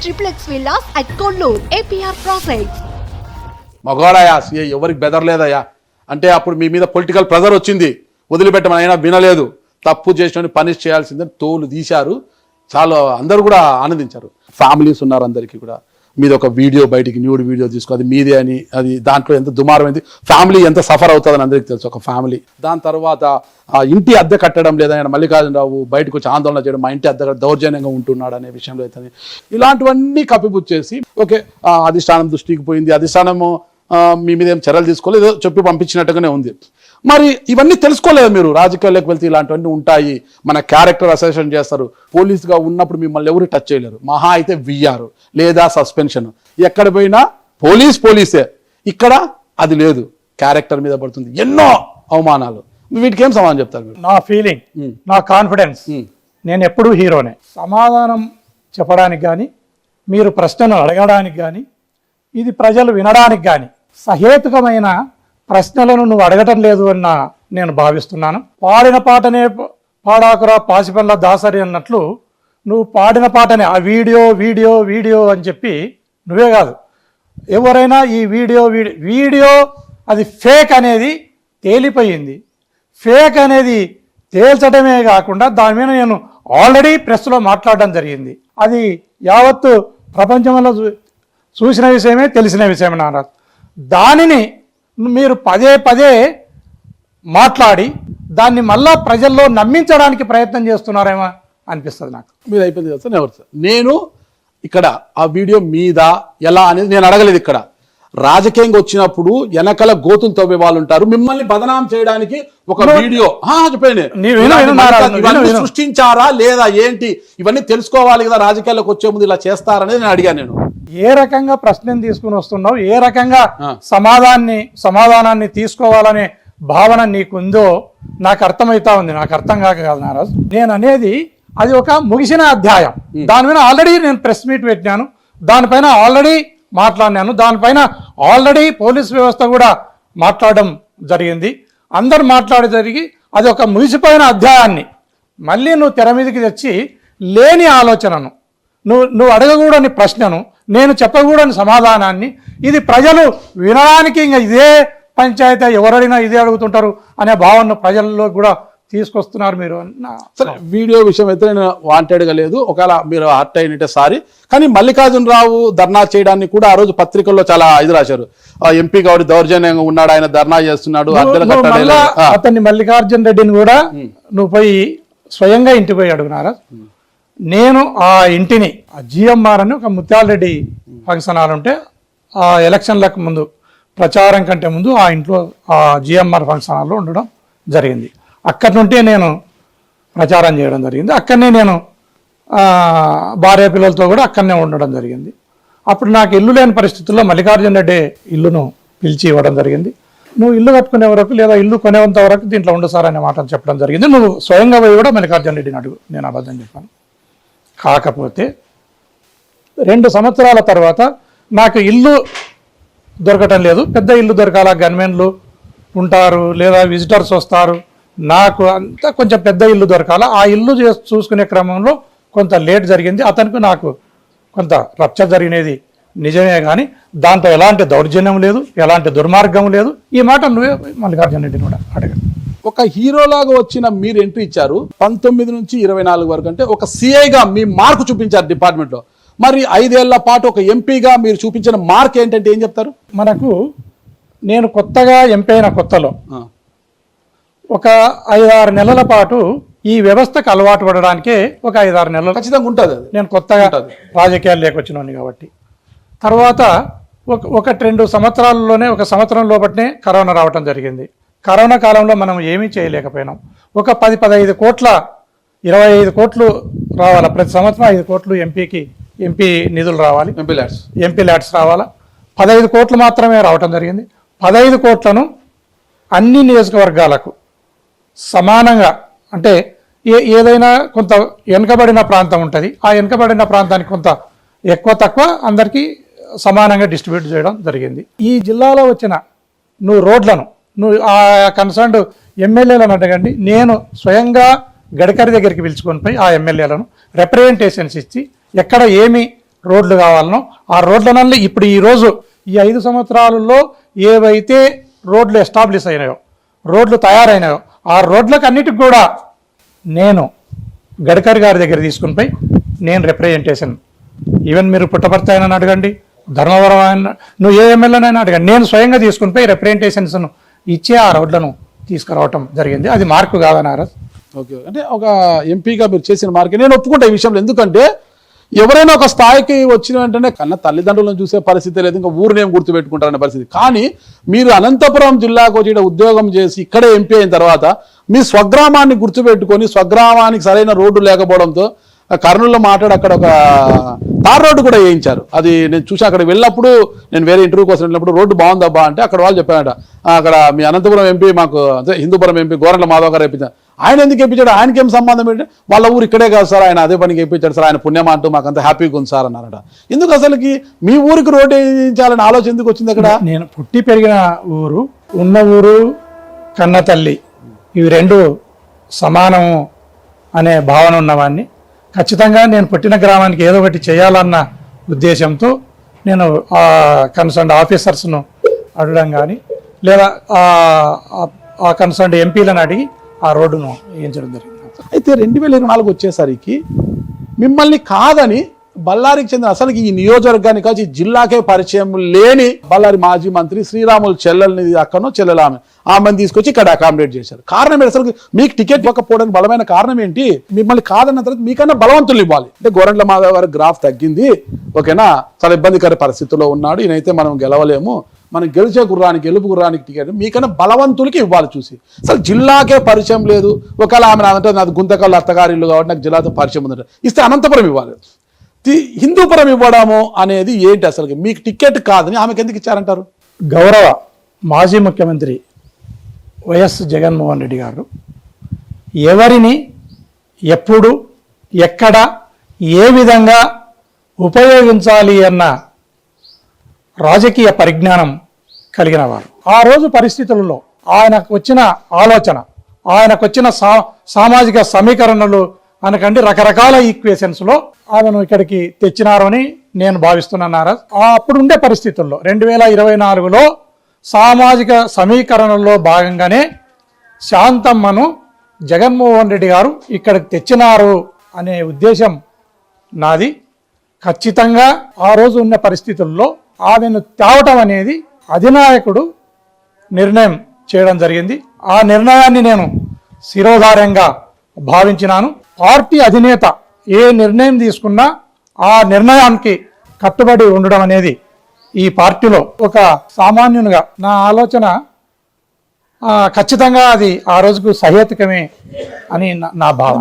triplex villas at Kollur, APR Projects. మగవాడయా ఎవరికి బెదరలేదయ్యా అంటే అప్పుడు మీ మీద పొలిటికల్ ప్రెజర్ వచ్చింది, వదిలిపెట్టమని అయినా వినలేదు, తప్పు చేసిన పనిష్ చేయాల్సిందని తోలు తీశారు. చాలా అందరూ కూడా ఆనందించారు. ఫ్యామిలీస్ ఉన్నారు, అందరికీ కూడా మీద ఒక వీడియో బయటికి న్యూడ్ వీడియో తీసుకో, అది మీదే అని, అది దాంట్లో ఎంత దుమారమైంది, ఫ్యామిలీ ఎంత సఫర్ అవుతుందని అందరికీ తెలుసు ఒక ఫ్యామిలీ. దాని తర్వాత ఇంటి అద్దె కట్టడం లేదని మల్లికార్జునరావు బయటకు వచ్చి ఆందోళన చేయడం, మా ఇంటి అద్దె దౌర్జన్యంగా ఉంటున్నాడు అనే విషయంలో అయితే ఇలాంటివన్నీ కప్పిపుచ్చేసి ఓకే అధిష్టానం దృష్టికి పోయింది, అధిష్టానము మీ మీద ఏం చర్యలు తీసుకోలేదు, ఏదో చెప్పి పంపించినట్టుగానే ఉంది. మరి ఇవన్నీ తెలుసుకోలేదు మీరు, రాజకీయాల్లోకి వెళ్తే ఇలాంటివన్నీ ఉంటాయి, మన క్యారెక్టర్ అసెషన్ చేస్తారు, పోలీసుగా ఉన్నప్పుడు మిమ్మల్ని ఎవరు టచ్ చేయలేరు, మహా అయితే విఆర్ లేదా సస్పెన్షన్, ఎక్కడ పోయినా పోలీసే, ఇక్కడ అది లేదు, క్యారెక్టర్ మీద పడుతుంది ఎన్నో అవమానాలు. వీటికి ఏం సమాధానం చెప్తారు మీరు? నా ఫీలింగ్, నా కాన్ఫిడెన్స్, నేను ఎప్పుడూ హీరోనే. సమాధానం చెప్పడానికి కానీ, మీరు ప్రశ్నను అడగడానికి కానీ, ఇది ప్రజలు వినడానికి కానీ సహేతుకమైన ప్రశ్నలను నువ్వు అడగటం లేదు అని నేను భావిస్తున్నాను. పాడిన పాటనే పాడాకురా పాసిపల్ల దాసరి అన్నట్లు నువ్వు పాడిన పాటనే ఆ వీడియో అని చెప్పి నువ్వే కాదు ఎవరైనా ఈ వీడియో అది ఫేక్ అనేది తేలిపోయింది. ఫేక్ అనేది తేల్చడమే కాకుండా దాని మీద నేను ఆల్రెడీ ప్రెస్లో మాట్లాడడం జరిగింది. అది యావత్తు ప్రపంచంలో చూసిన విషయమే, తెలిసిన విషయమే నారాజ్. దానిని మీరు పదే మాట్లాడి దాన్ని మళ్ళా ప్రజల్లో నమ్మించడానికి ప్రయత్నం చేస్తున్నారేమో అనిపిస్తుంది నాకు. మీరు అయిపోయింది కదా సార్, ఎవరు సార్? నేను ఇక్కడ ఆ వీడియో మీద ఎలా అనేది నేను అడగలేదు. ఇక్కడ రాజకీయంగా వచ్చినప్పుడు వెనకల గోతులు తవ్వే వాళ్ళు ఉంటారు, మిమ్మల్ని బదనాం చేయడానికి ఒక వీడియో చెప్పండి, సృష్టించారా లేదా ఏంటి, ఇవన్నీ తెలుసుకోవాలి కదా, రాజకీయాల్లోకి వచ్చే ముందు ఇలా చేస్తారనేది నేను అడిగాను. నేను ఏ రకంగా ప్రశ్నను తీసుకుని వస్తున్నావు, ఏ రకంగా సమాధానాన్ని తీసుకోవాలనే భావన నీకుందో నాకు అర్థమవుతా ఉంది. నాకు అర్థం కాక కాదు నారాజ్, నేను అనేది అది ఒక ముగిసిన అధ్యాయం. దాని మీద ఆల్రెడీ నేను ప్రెస్ మీట్ పెట్టినాను, దానిపైన ఆల్రెడీ మాట్లాడినాను, దానిపైన ఆల్రెడీ పోలీస్ వ్యవస్థ కూడా మాట్లాడడం జరిగింది. అందరు జరిగి అది ఒక ముగిసిపోయిన అధ్యాయాన్ని మళ్ళీ నువ్వు తెర మీదకి తెచ్చి లేని ఆలోచనను, నువ్వు అడగకూడని ప్రశ్నను, నేను చెప్పకూడని సమాధానాన్ని, ఇది ప్రజలు వినడానికి ఇంకా ఇదే పంచాయతీ, ఎవరైనా ఇదే అడుగుతుంటారు అనే భావన ప్రజల్లో కూడా తీసుకొస్తున్నారు మీరు. సరే, వీడియో విషయం అయితే నేను వాంటెడ్గా లేదు, ఒకవేళ మీరు హర్ట్ అయినట్టే సారీ. కానీ మల్లికార్జునరావు ధర్నా చేయడానికి కూడా ఆ రోజు పత్రికల్లో చాలా ఇది రాశారు, ఎంపీ గౌడి దౌర్జన్యంగా ఉన్నాడు, ఆయన ధర్నా చేస్తున్నాడు, అతన్ని మల్లికార్జున రెడ్డిని కూడా నువ్వు పోయి స్వయంగా ఇంటికి పోయి అడుగునారా. నేను ఆ ఇంటిని జిఎంఆర్ అని ఒక ముత్యాలరెడ్డి ఫంక్షన్ హాల్ ఉంటే ఆ ఎలక్షన్లకు ముందు, ప్రచారం కంటే ముందు ఆ ఇంట్లో ఆ జిఎంఆర్ ఫంక్షన్ హాల్లో ఉండడం జరిగింది. అక్కడి నుంటే నేను ప్రచారం చేయడం జరిగింది. అక్కడనే నేను భార్య పిల్లలతో కూడా అక్కడనే ఉండడం జరిగింది. అప్పుడు నాకు ఇల్లు లేని పరిస్థితుల్లో మల్లికార్జున రెడ్డి ఇల్లును పిలిచి ఇవ్వడం జరిగింది. నువ్వు ఇల్లు కట్టుకునే వరకు లేదా ఇల్లు కొనేంత వరకు దీంట్లో ఉండు సార్ అనే మాటలు చెప్పడం జరిగింది. నువ్వు స్వయంగా పోయి కూడా మల్లికార్జున రెడ్డిని అడుగు, నేను అబద్ధం చెప్పాను. కాకపోతే 2 సంవత్సరాల తర్వాత నాకు ఇల్లు దొరకటం లేదు, పెద్ద ఇల్లు దొరకాల, గన్మెన్లు ఉంటారు లేదా విజిటర్స్ వస్తారు, నాకు అంతా కొంచెం పెద్ద ఇల్లు దొరకాల. ఆ ఇల్లు చూసుకునే క్రమంలో కొంత లేట్ జరిగింది, అతనికి నాకు కొంత రప్చర్ జరిగినది నిజమే, కానీ దాంట్లో ఎలాంటి దౌర్జన్యం లేదు, ఎలాంటి దుర్మార్గం లేదు. ఈ మాట నువ్వే మల్లికార్జున రెడ్డిని కూడా అడగండి. ఒక హీరోలాగా వచ్చిన మీరు ఎంట్రీ ఇచ్చారు 19 నుంచి 24 వరకు, అంటే ఒక సిఐగా మీ మార్కు చూపించారు డిపార్ట్మెంట్లో. మరి 5 ఏళ్ల పాటు ఒక ఎంపీగా మీరు చూపించిన మార్క్ ఏంటంటే ఏం చెప్తారు? మనకు నేను కొత్తగా ఎంపీ అయిన కొత్తలో ఒక 5-6 నెలల పాటు ఈ వ్యవస్థకు అలవాటు పడడానికే ఒక 5-6 నెలలు ఖచ్చితంగా ఉంటుంది. నేను కొత్తగా రాజకీయాలు లేకొచ్చినోని కాబట్టి. తర్వాత 1-2 సంవత్సరాల్లోనే, 1 సంవత్సరం లోపట్నే కరోనా రావటం జరిగింది. కరోనా కాలంలో మనం ఏమీ చేయలేకపోయినాం. ఒక 10-15 కోట్ల 25 కోట్లు రావాలా ప్రతి సంవత్సరం, 5 కోట్లు ఎంపీ నిధులు రావాలి, ఎంపీ ల్యాడ్స్ రావాలా. 15 కోట్లు మాత్రమే రావటం జరిగింది. 15 కోట్లను అన్ని నియోజకవర్గాలకు సమానంగా, అంటే ఏదైనా కొంత వెనుకబడిన ప్రాంతం ఉంటుంది, ఆ వెనుకబడిన ప్రాంతానికి కొంత ఎక్కువ తక్కువ అందరికీ సమానంగా డిస్ట్రిబ్యూట్ చేయడం జరిగింది. ఈ జిల్లాలో వచ్చిన నువ్వు రోడ్లను నువ్వు ఆ కన్సర్న్డ్ ఎమ్మెల్యేలను అడగండి, నేను స్వయంగా గడ్కరీ దగ్గరికి పిలుచుకొని పోయి ఆ ఎమ్మెల్యేలను రిప్రజెంటేషన్స్ ఇచ్చి ఎక్కడ ఏమి రోడ్లు కావాలనో ఆ రోడ్లనల్ని ఇప్పుడు ఈరోజు ఈ 5 సంవత్సరాలలో ఏవైతే రోడ్లు ఎస్టాబ్లిష్ అయినాయో, రోడ్లు తయారైనాయో, ఆ రోడ్లకు అన్నిటికి కూడా నేను గడ్కరీ గారి దగ్గర తీసుకుని పోయి నేను రిప్రజెంటేషన్, ఈవెన్ మీరు పుట్టపర్తి అయినా అడగండి, ధర్మవరం అయినా, నువ్వు ఏ ఎమ్మెల్యేనైనా అడగండి, నేను స్వయంగా తీసుకుని పోయి రిప్రజెంటేషన్స్ను ఇచ్చే ఆ రోడ్లను తీసుకురావటం జరిగింది. అది మార్పు కాదన్నారా? ఓకే, అంటే ఒక ఎంపీగా మీరు చేసిన మార్కే నేను ఒప్పుకుంటా ఈ విషయంలో. ఎందుకంటే ఎవరైనా ఒక స్థాయికి వచ్చిన వెంటనే కన్నా తల్లిదండ్రులను చూసే పరిస్థితి లేదు, ఇంకా ఊరినేం గుర్తుపెట్టుకుంటారనే పరిస్థితి. కానీ మీరు అనంతపురం జిల్లాకు వచ్చి ఉద్యోగం చేసి ఇక్కడే ఎంపీ అయిన తర్వాత మీ స్వగ్రామాన్ని గుర్తుపెట్టుకొని, స్వగ్రామానికి సరైన రోడ్డు లేకపోవడంతో కర్నూలులో మాట్లాడి అక్కడ ఒక తార్ రోడ్డు కూడా వేయించారు. అది నేను చూసి అక్కడ వెళ్ళినప్పుడు, నేను వేరే ఇంటర్వ్యూ కోసం వెళ్ళినప్పుడు రోడ్డు బాగుందబ్బా అంటే అక్కడ వాళ్ళు చెప్పారట, అక్కడ మీ అనంతపురం ఎంపీ మాకు అదే హిందూపురం ఎంపీ గోరంట్ల మాధవ్ గారు వేయించారు. ఆయన ఎందుకు వేయించాడు, ఆయనకేం సంబంధం ఏంటి, వాళ్ళ ఊరు ఇక్కడే కాదు సార్, ఆయన అదే పనికి వేయించాడు సార్, ఆయన పుణ్యమా అంటూ మాకు అంత హ్యాపీగా ఉంది సార్ అన్నారట. ఎందుకు అసలుకి మీ ఊరికి రోడ్డు వేయించాలని ఆలోచన ఎందుకు వచ్చింది అక్కడ? నేను పుట్టి పెరిగిన ఊరు, ఉన్న ఊరు, కన్న తల్లి, ఇవి రెండు సమానము అనే భావన ఉన్నవాడిని. ఖచ్చితంగా నేను పుట్టిన గ్రామానికి ఏదో ఒకటి చేయాలన్న ఉద్దేశంతో నేను ఆ కన్సర్న్ ఆఫీసర్స్ను అడగడం కానీ, లేదా ఆ కన్సర్న్ ఎంపీలను అడిగి ఆ రోడ్డును వేయించడం జరిగింది. అయితే 2024 వచ్చేసరికి మిమ్మల్ని కాదని బళ్ళారికి చెందిన అసలు ఈ నియోజకవర్గానికి కాదు, ఈ జిల్లాకే పరిచయం లేని బళ్ళారి మాజీ మంత్రి శ్రీరాములు చెల్లెల్ని, అక్కనో చెల్లెలు ఆమెను తీసుకొచ్చి ఇక్కడ అకామిడేట్ చేశారు. కారణం ఏంటి అసలు? మీకు టికెట్ ఇవ్వకపోవడానికి బలమైన కారణం ఏంటి? మిమ్మల్ని కాదన్న తర్వాత మీకన్నా బలవంతులు ఇవ్వాలి. అంటే గోరంట్ల మాధవ్ గారి గ్రాఫ్ తగ్గింది, ఓకేనా, చాలా ఇబ్బందికర పరిస్థితుల్లో ఉన్నాడు, ఈయనైతే మనం గెలవలేము, మనం గెలిచే గుర్రానికి, గెలుపు గుర్రానికి టికెట్ మీకన్నా బలవంతులకి ఇవ్వాలి చూసి. అసలు జిల్లాకే పరిచయం లేదు, ఒకవేళ ఆమె నాదంటే నాది గుంతకల్లు అత్తగారిల్లు కాబట్టి నాకు జిల్లాతో పరిచయం ఉందంటే ఇస్తే అనంతపురం ఇవ్వాలి, హిందూపురం ఇవ్వడము అనేది ఏంటి అసలు? మీకు టికెట్ కాదని ఆమెకు ఎందుకు ఇచ్చారంటారు? గౌరవ మాజీ ముఖ్యమంత్రి వైఎస్ జగన్మోహన్ రెడ్డి గారు ఎవరిని ఎప్పుడు ఎక్కడ ఏ విధంగా ఉపయోగించాలి అన్న రాజకీయ పరిజ్ఞానం కలిగిన వారు. ఆ రోజు పరిస్థితులలో ఆయనకు వచ్చిన ఆలోచన, ఆయనకు వచ్చిన సామాజిక సమీకరణలు అనకండి రకరకాల ఈక్వేషన్స్లో ఆమెను ఇక్కడికి తెచ్చినారని నేను భావిస్తున్నాను. అప్పుడు ఉండే పరిస్థితుల్లో 2024లో సామాజిక సమీకరణలో భాగంగానే శాంతమ్మను జగన్మోహన్ రెడ్డి గారు ఇక్కడికి తెచ్చినారు అనే ఉద్దేశం నాది. ఖచ్చితంగా ఆ రోజు ఉన్న పరిస్థితుల్లో ఆమెను తేవటం అనేది అధినాయకుడు నిర్ణయం చేయడం జరిగింది. ఆ నిర్ణయాన్ని నేను శిరోధార్యంగా భావించినాను. పార్టీ అధినేత ఏ నిర్ణయం తీసుకున్నా ఆ నిర్ణయానికి కట్టుబడి ఉండడం అనేది ఈ పార్టీలో ఒక సామాన్యునిగా నా ఆలోచన. ఖచ్చితంగా అది ఆ రోజుకు సహేతుకమే అని నా భావన.